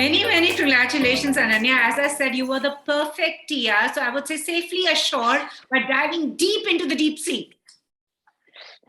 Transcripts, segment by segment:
Many, many congratulations, Ananya. As I said, you were the perfect Tia. So I would say safely assured by diving deep into the deep sea.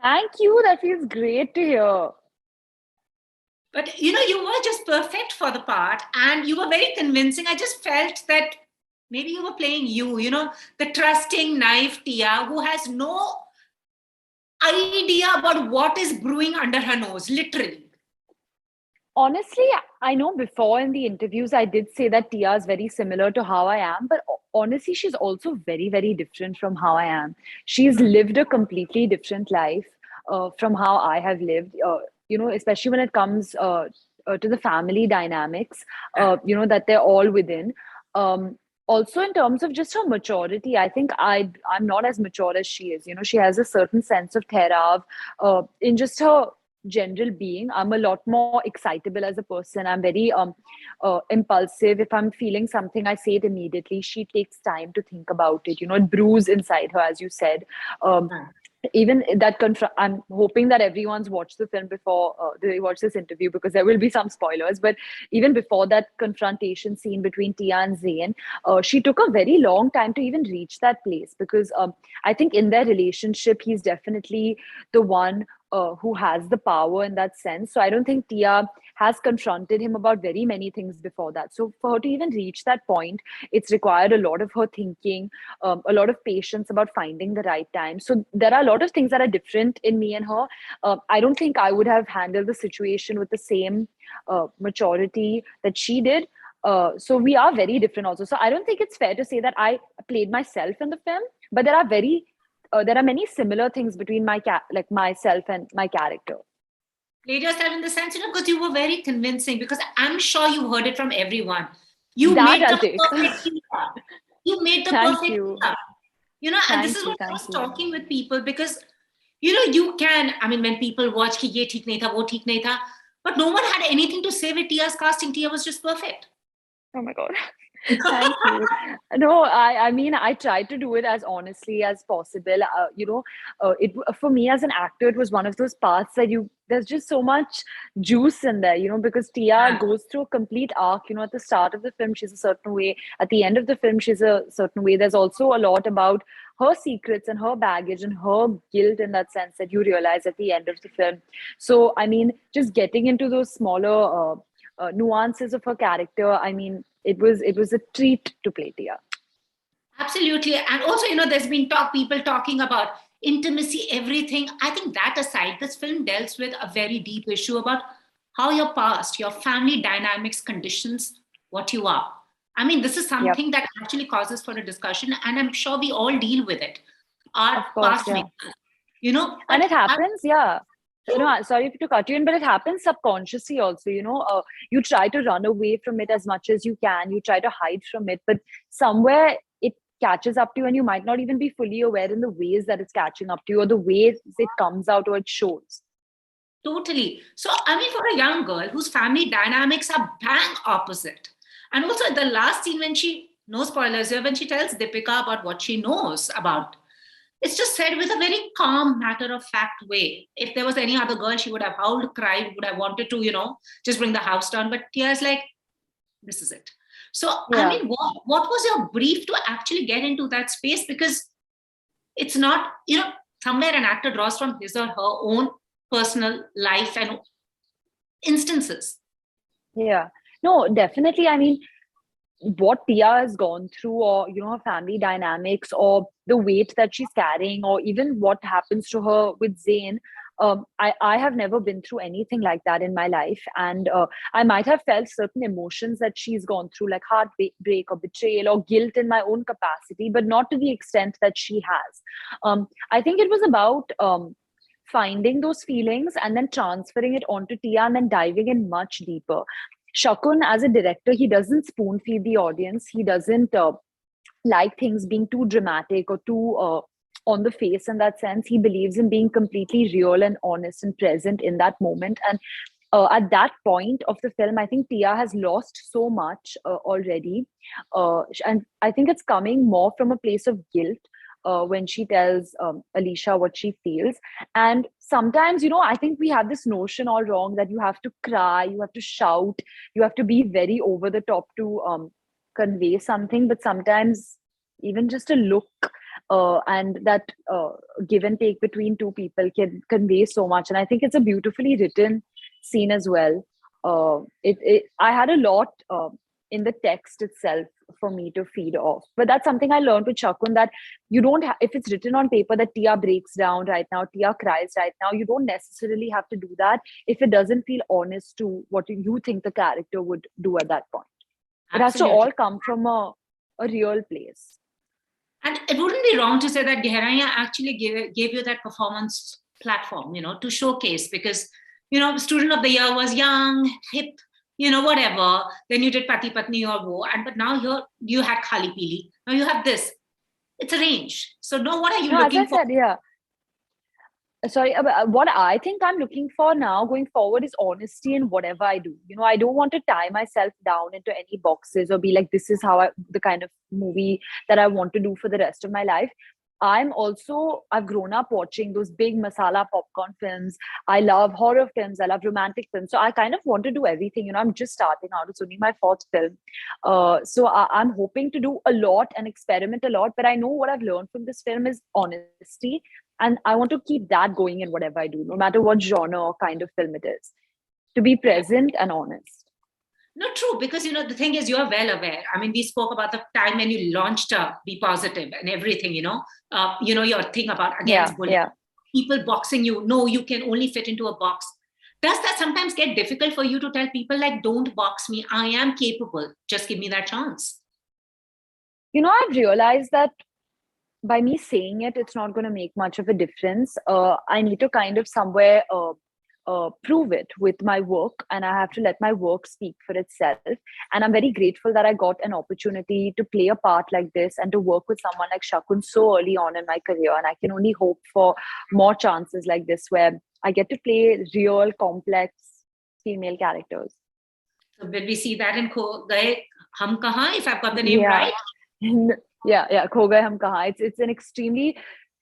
Thank you. That feels great to hear. But you were just perfect for the part and you were very convincing. I just felt that maybe you were playing the trusting, naive Tia who has no idea about what is brewing under her nose, literally. Honestly, I know before in the interviews, I did say that Tia is very similar to how I am, but honestly, she's also very, very different from how I am. She's lived a completely different life from how I have lived, especially when it comes to the family dynamics, that they're all within. Also, in terms of just her maturity, I think I'm not as mature as she is. She has a certain sense of therav in just her general being. I'm a lot more excitable as a person. I'm very impulsive. If I'm feeling something, I say it immediately. She takes time to think about it. It brews inside her, as you said. Even that I'm hoping that everyone's watched the film before they watch this interview, because there will be some spoilers. But even before that confrontation scene between Tia and Zain, she took a very long time to even reach that place, because I think in their relationship, he's definitely the one who has the power in that sense. So I don't think Tia has confronted him about very many things before that. So for her to even reach that point, it's required a lot of her thinking, a lot of patience about finding the right time. So there are a lot of things that are different in me and her. I don't think I would have handled the situation with the same maturity that she did. So we are very different also. So I don't think it's fair to say that I played myself in the film, but there are many similar things between myself and my character. Played yourself in the sense, because you were very convincing, because I'm sure you heard it from everyone. You That made I'll the take. perfect Tia. You made the Thank perfect you. Tia. And this is what I was talking with people, because, you can, when people watch ki ye theek nahi tha, wo theek nahi tha, but no one had anything to say with Tia's casting. Tia was just perfect. Oh my God. Thank you. No, I tried to do it as honestly as possible. It for me as an actor, it was one of those parts that there's just so much juice in there, because Tia goes through a complete arc. At the start of the film, she's a certain way. At the end of the film, she's a certain way. There's also a lot about her secrets and her baggage and her guilt in that sense that you realize at the end of the film. So, just getting into those smaller nuances of her character, it was a treat to play Tia. Absolutely. And also, there's been people talking about intimacy, everything. I think that aside, this film deals with a very deep issue about how your past, your family dynamics conditions what you are. This is something that actually causes for a discussion, and I'm sure we all deal with it. Our past, yeah. And it happens, sorry to cut you in, but it happens subconsciously also. You try to run away from it as much as you can. You try to hide from it, but somewhere it catches up to you, and you might not even be fully aware in the ways that it's catching up to you, or the ways it comes out or it shows. Totally. So, for a young girl whose family dynamics are bang opposite, and also the last scene when no spoilers here, when she tells Deepika about what she knows about, it's just said with a very calm, matter-of-fact way. If there was any other girl, she would have howled, cried, would have wanted to, just bring the house down. But Tia's like, this is it. So, what was your brief to actually get into that space? Because it's not, somewhere an actor draws from his or her own personal life and instances. Yeah. No, definitely. What Tia has gone through, or her family dynamics, or the weight that she's carrying, or even what happens to her with Zain, I have never been through anything like that in my life, and I might have felt certain emotions that she's gone through, like heartbreak or betrayal or guilt in my own capacity, but not to the extent that she has. I think it was about finding those feelings and then transferring it onto Tia, and then diving in much deeper. Shakun, as a director, he doesn't spoon feed the audience. He doesn't like things being too dramatic or too on the face in that sense. He believes in being completely real and honest and present in that moment. And at that point of the film, I think Tia has lost so much already. And I think it's coming more from a place of guilt. when she tells Alisha what she feels. And sometimes, I think we have this notion all wrong that you have to cry, you have to shout, you have to be very over the top to convey something. But sometimes even just a look and that give and take between two people can convey so much. And I think it's a beautifully written scene as well. I had a lot in the text itself for me to feed off. But that's something I learned with Shakun, that you don't if it's written on paper that Tia breaks down right now, Tia cries right now, you don't necessarily have to do that if it doesn't feel honest to what you think the character would do at that point. It has to all come from a real place. And it wouldn't be wrong to say that Gehraiyaan actually gave you that performance platform, to showcase, because, student of the year was young, hip, whatever. Then you did Pati Patni or Wo, but now you had Khali Pili. Now you have this. It's a range. So what are you looking for? As I said, yeah. Sorry, what I think I'm looking for now going forward is honesty in whatever I do. I don't want to tie myself down into any boxes or be like, this is the kind of movie that I want to do for the rest of my life. I've grown up watching those big masala popcorn films. I love horror films. I love romantic films. So I kind of want to do everything. I'm just starting out. It's only my fourth film. So I'm hoping to do a lot and experiment a lot. But I know what I've learned from this film is honesty. And I want to keep that going in whatever I do, no matter what genre or kind of film it is, to be present and honest. No, true, because, the thing is, you're well aware. I mean, we spoke about the time when you launched Be Positive and everything, your thing about against bullying. Yeah. People boxing you. No, you can only fit into a box. Does that sometimes get difficult for you to tell people, like, don't box me, I am capable, just give me that chance? I've realized that by me saying it, it's not going to make much of a difference. I need to kind of somewhere prove it with my work, and I have to let my work speak for itself. And I'm very grateful that I got an opportunity to play a part like this and to work with someone like Shakun so early on in my career. And I can only hope for more chances like this where I get to play real, complex female characters. So will we see that in Gaye Hum Kahan, if I've got the name right? Yeah, Kho Gaye Hum Kahan.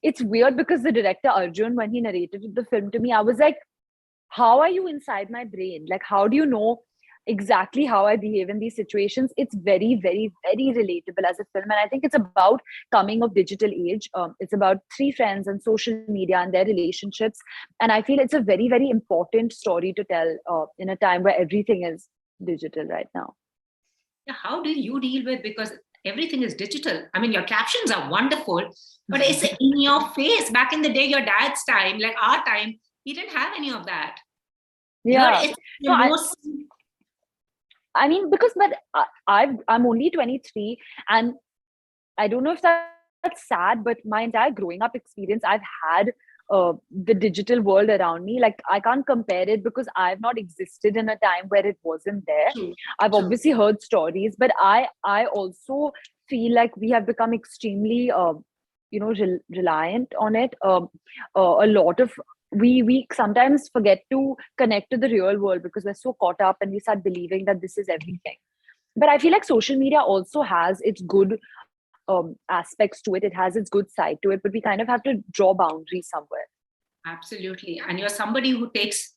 It's weird because the director Arjun, when he narrated the film to me, I was like, how are you inside my brain? Like, how do you know exactly how I behave in these situations? It's very, very, very relatable as a film. And I think it's about coming of digital age. It's about three friends and social media and their relationships. And I feel it's a very, very important story to tell in a time where everything is digital right now. Yeah, how do you deal with, because everything is digital. I mean, your captions are wonderful, but it's in your face. Back in the day, your dad's time, like our time, he didn't have any of that. Yeah. I mean, I'm only 23, and I don't know if that's sad, but my entire growing up experience, I've had the digital world around me. Like, I can't compare it because I've not existed in a time where it wasn't there. I've obviously heard stories, but I also feel like we have become extremely reliant on it. A lot of we sometimes forget to connect to the real world because we're so caught up and we start believing that this is everything. But I feel like social media also has its good aspects to it. It has its good side to it, but we kind of have to draw boundaries somewhere. Absolutely. And you're somebody who takes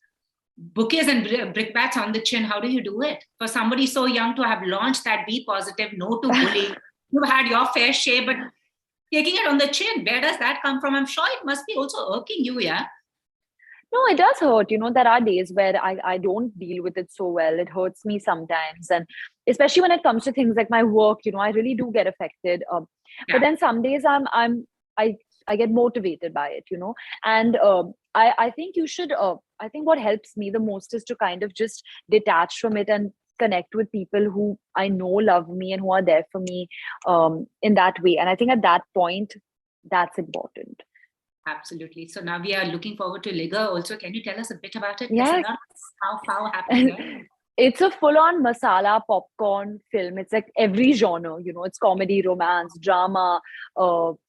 bouquets and brickbats on the chin. How do you do it? For somebody so young to have launched that Be Positive, no to bullying, you had your fair share, but taking it on the chin, where does that come from? I'm sure it must be also irking you, yeah? No, it does hurt. There are days where I don't deal with it so well. It hurts me sometimes. And especially when it comes to things like my work, I really do get affected. But then some days I get motivated by it, And I think you should, I think what helps me the most is to kind of just detach from it and connect with people who I know love me and who are there for me in that way. And I think at that point, that's important. Absolutely. So now we are looking forward to Liga also. Can you tell us a bit about it? Yes. How happens there? It's a full-on masala popcorn film. It's like every genre, it's comedy, romance, drama,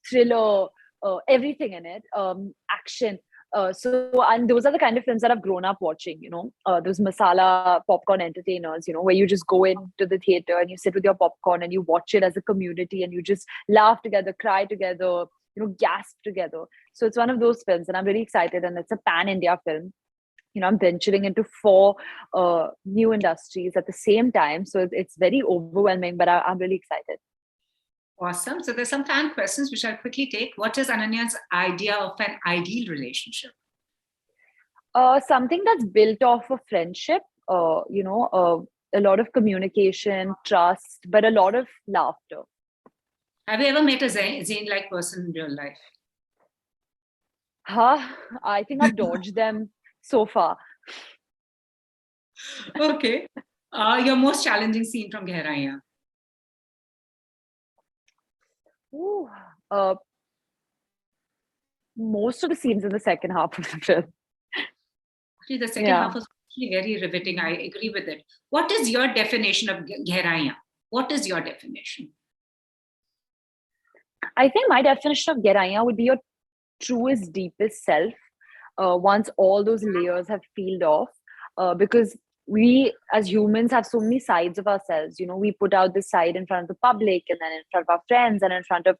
thriller, everything in it, action. And those are the kind of films that I've grown up watching, those masala popcorn entertainers, where you just go into the theater and you sit with your popcorn and you watch it as a community and you just laugh together, cry together, gasp together. So it's one of those films, and I'm really excited. And it's a pan-India film. I'm venturing into 4 new industries at the same time. So it's very overwhelming, but I'm really excited. Awesome. So there's some fan questions which I'll quickly take. What is Ananya's idea of an ideal relationship? Something that's built off of friendship, a lot of communication, trust, but a lot of laughter. Have you ever met a Zain-like person in real life? I think I've dodged them so far. Okay. Your most challenging scene from Gehraiyaan? Most of the scenes in the second half of the film. Actually, the second half was actually very riveting. I agree with it. What is your definition of Gehraiyaan? What is your definition? I think my definition of Gehraiyaan would be your truest, deepest self. Once all those layers have peeled off, because we as humans have so many sides of ourselves. We put out this side in front of the public, and then in front of our friends, and in front of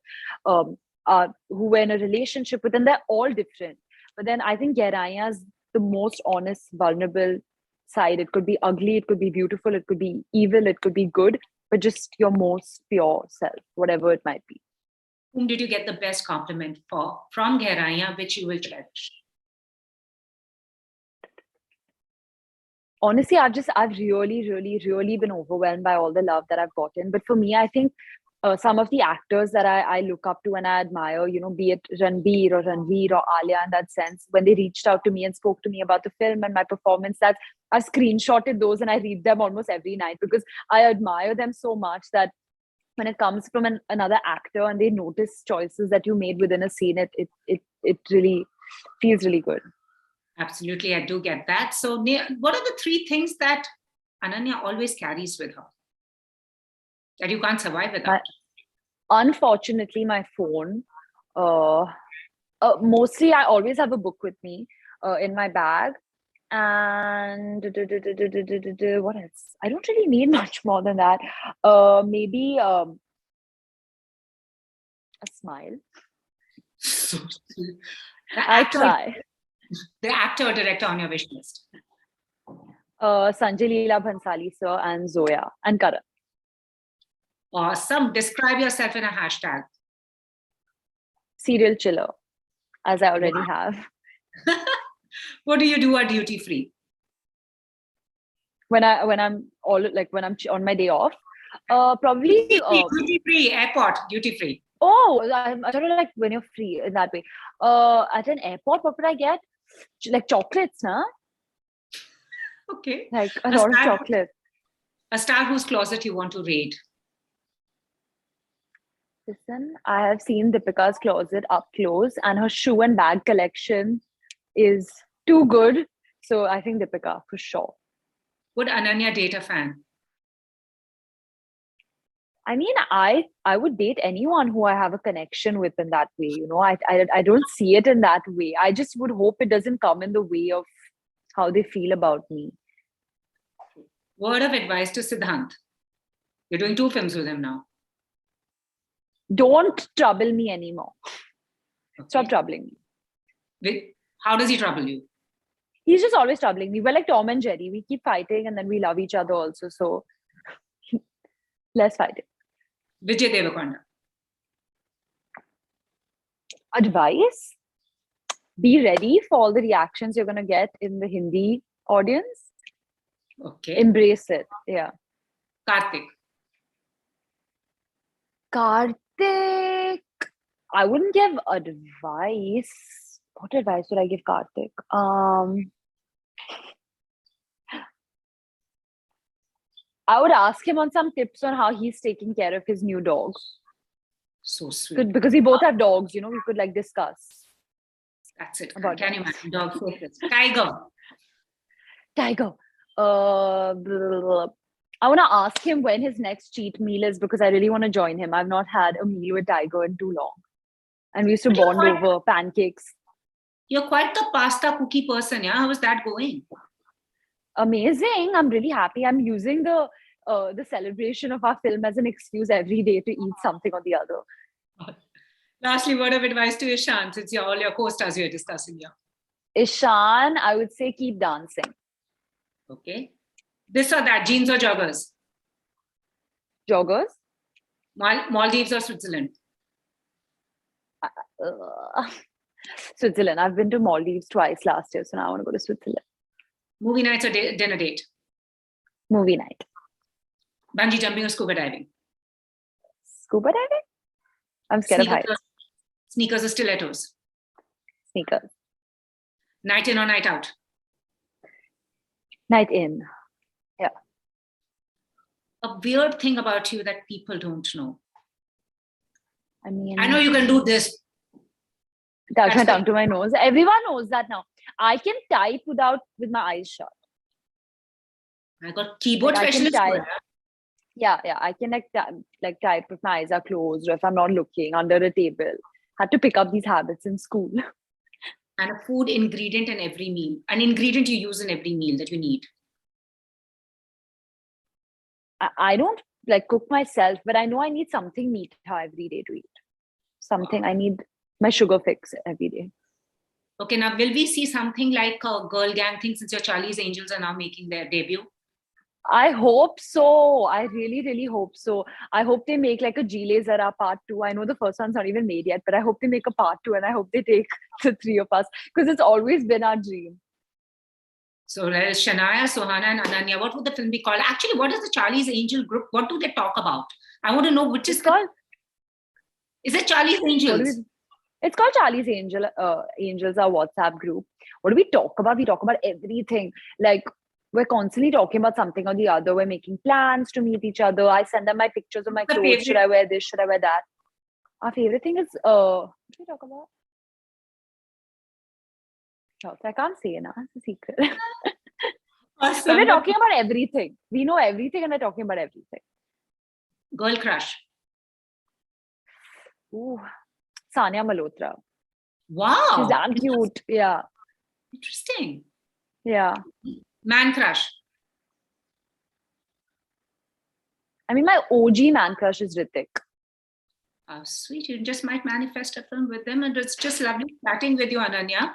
who we're in a relationship with, and they're all different. But then I think Gehraiyaan is the most honest, vulnerable side. It could be ugly, it could be beautiful, it could be evil, it could be good, but just your most pure self, whatever it might be. Whom did you get the best compliment from Gehraiyaan, which you will cherish? Honestly, I've really, really, really been overwhelmed by all the love that I've gotten. But for me, I think some of the actors that I look up to and I admire, be it Ranbir or Ranveer or Alia in that sense, when they reached out to me and spoke to me about the film and my performance, that I've screenshotted those and I read them almost every night because I admire them so much that when it comes from another actor and they notice choices that you made within a scene, it really feels really good. Absolutely, I do get that. So what are the 3 things that Ananya always carries with her that you can't survive without? Unfortunately, my phone. Mostly, I always have a book with me in my bag. And what else? I don't really need much more than that. Maybe a smile. So I try. The actor or director on your wish list? Sanjay Leela Bhansali sir and Zoya and Karan. Awesome. Describe yourself in a hashtag. Serial chiller, as I already have. What do you do at duty free? When I'm on my day off, probably duty free airport, duty free. Oh, I don't know, like when you're free in that way. At an airport, what would I get? Like chocolates, huh? Okay. Like a lot of chocolate. A star whose closet you want to raid. Listen, I have seen Deepika's closet up close, and her shoe and bag collection is too good. So I think Deepika for sure. Would Ananya date a fan? I mean, I would date anyone who I have a connection with in that way. I don't see it in that way. I just would hope it doesn't come in the way of how they feel about me. Word of advice to Siddhant. You're doing 2 films with him now. Don't trouble me anymore. Okay. Stop troubling me. How does he trouble you? He's just always troubling me. We're like Tom and Jerry. We keep fighting and then we love each other also. So less fighting. Vijay Devarakonda. Advice? Be ready for all the reactions you're going to get in the Hindi audience. Okay. Embrace it. Yeah. Karthik. I wouldn't give advice. What advice would I give Karthik? I would ask him on some tips on how he's taking care of his new dog. So sweet. Because we both have dogs, we could like discuss. That's it. Can you imagine? Dog focus. Tiger. I want to ask him when his next cheat meal is because I really want to join him. I've not had a meal with Tiger in too long. And we used to bond over pancakes. You're quite the pasta cookie person, yeah? How is that going? Amazing. I'm really happy. I'm using the celebration of our film as an excuse every day to eat something or the other. Lastly, word of advice to Ishan, since all your co-stars you're discussing here. Ishan, I would say keep dancing. Okay. This or that, jeans or joggers? Joggers? Maldives or Switzerland? Switzerland. I've been to Maldives twice last year, so now I want to go to Switzerland. Movie nights or dinner date? Movie night. Bungee jumping or scuba diving? Scuba diving? I'm scared of heights. Sneakers or stilettos? Sneakers. Night in or night out? Night in. Yeah. A weird thing about you that people don't know. I mean, I know you can do this. Touch my tongue to my nose. Everyone knows that now. I can type with my eyes shut. I got keyboard Like, specialist. Yeah. I can type if my eyes are closed or if I'm not looking under a table. Had to pick up these habits in school. And a food ingredient in every meal. An ingredient you use in every meal that you need. I don't cook myself, but I know I need something meat every day to eat. Something. I need my sugar fix every day. Okay, now will we see something like a girl gang thing since your Charlie's Angels are now making their debut? I hope so. I really, really hope so. I hope they make like a Gile Zara part 2. I know the first one's not even made yet, but I hope they make a part 2 and I hope they take the 3 of us because it's always been our dream. So there's Shania, Sohana and Ananya. What would the film be called? Actually, what is the Charlie's Angel group? What do they talk about? I want to know which is called. Is it Charlie's Angels? It's called Charlie's Angels, our WhatsApp group. What do we talk about? We talk about everything. Like, we're constantly talking about something or the other. We're making plans to meet each other. I send them my pictures of my clothes. Favorite. Should I wear this? Should I wear that? Our favorite thing is, what do we talk about? I can't say it now. It's a secret. Awesome. But we're talking about everything. We know everything and we're talking about everything. Girl crush. Ooh, Sania Malhotra. Wow. She's damn cute. Yeah. Interesting. Yeah. Man crush. I mean, my OG man crush is Ritik. Oh, sweet. You just might manifest a film with them. And it's just lovely chatting with you, Ananya.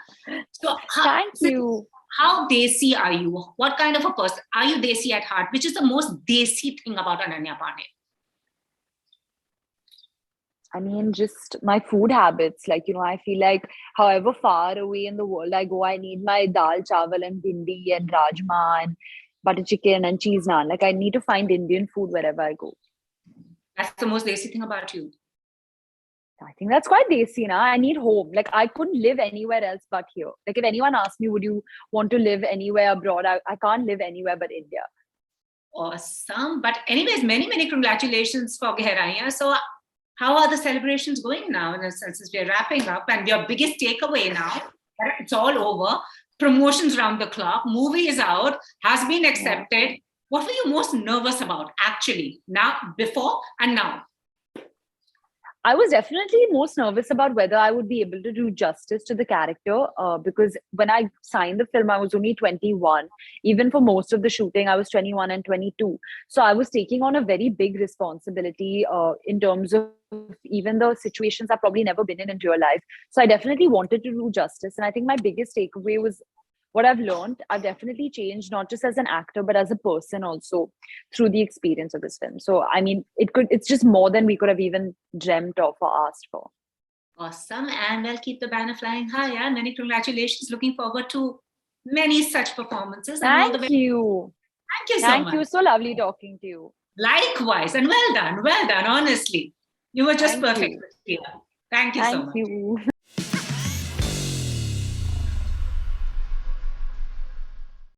So, thank you. How Desi are you? What kind of a person? Are you Desi at heart? Which is the most Desi thing about Ananya Panday? I mean, just my food habits. Like, I feel like however far away in the world I go, I need my dal, chawal and bhindi and rajma and butter chicken and cheese naan. Like, I need to find Indian food wherever I go. That's the most Desi thing about you. I think that's quite Desi now. I need home. Like, I couldn't live anywhere else but here. Like, if anyone asked me, would you want to live anywhere abroad? I can't live anywhere but India. Awesome. But anyways, many, many congratulations for Gehraiyaan. So how are the celebrations going now? Since we're wrapping up and your biggest takeaway now, it's all over. Promotions round the clock. Movie is out, has been accepted. Yeah. What were you most nervous about actually now, before and now? I was definitely most nervous about whether I would be able to do justice to the character because when I signed the film, I was only 21. Even for most of the shooting, I was 21 and 22. So I was taking on a very big responsibility in terms of even the situations I've probably never been in real life. So I definitely wanted to do justice. And I think my biggest takeaway was what I've learned. I've definitely changed, not just as an actor, but as a person also through the experience of this film. So, I mean, it's just more than we could have even dreamt of or asked for. Awesome. And we'll keep the banner flying high. Yeah? Many congratulations. Looking forward to many such performances. Thank Thank you. you so much. Thank you. So lovely talking to you. Likewise. And well done, honestly. You were just perfect. Thank you so much. Thank you.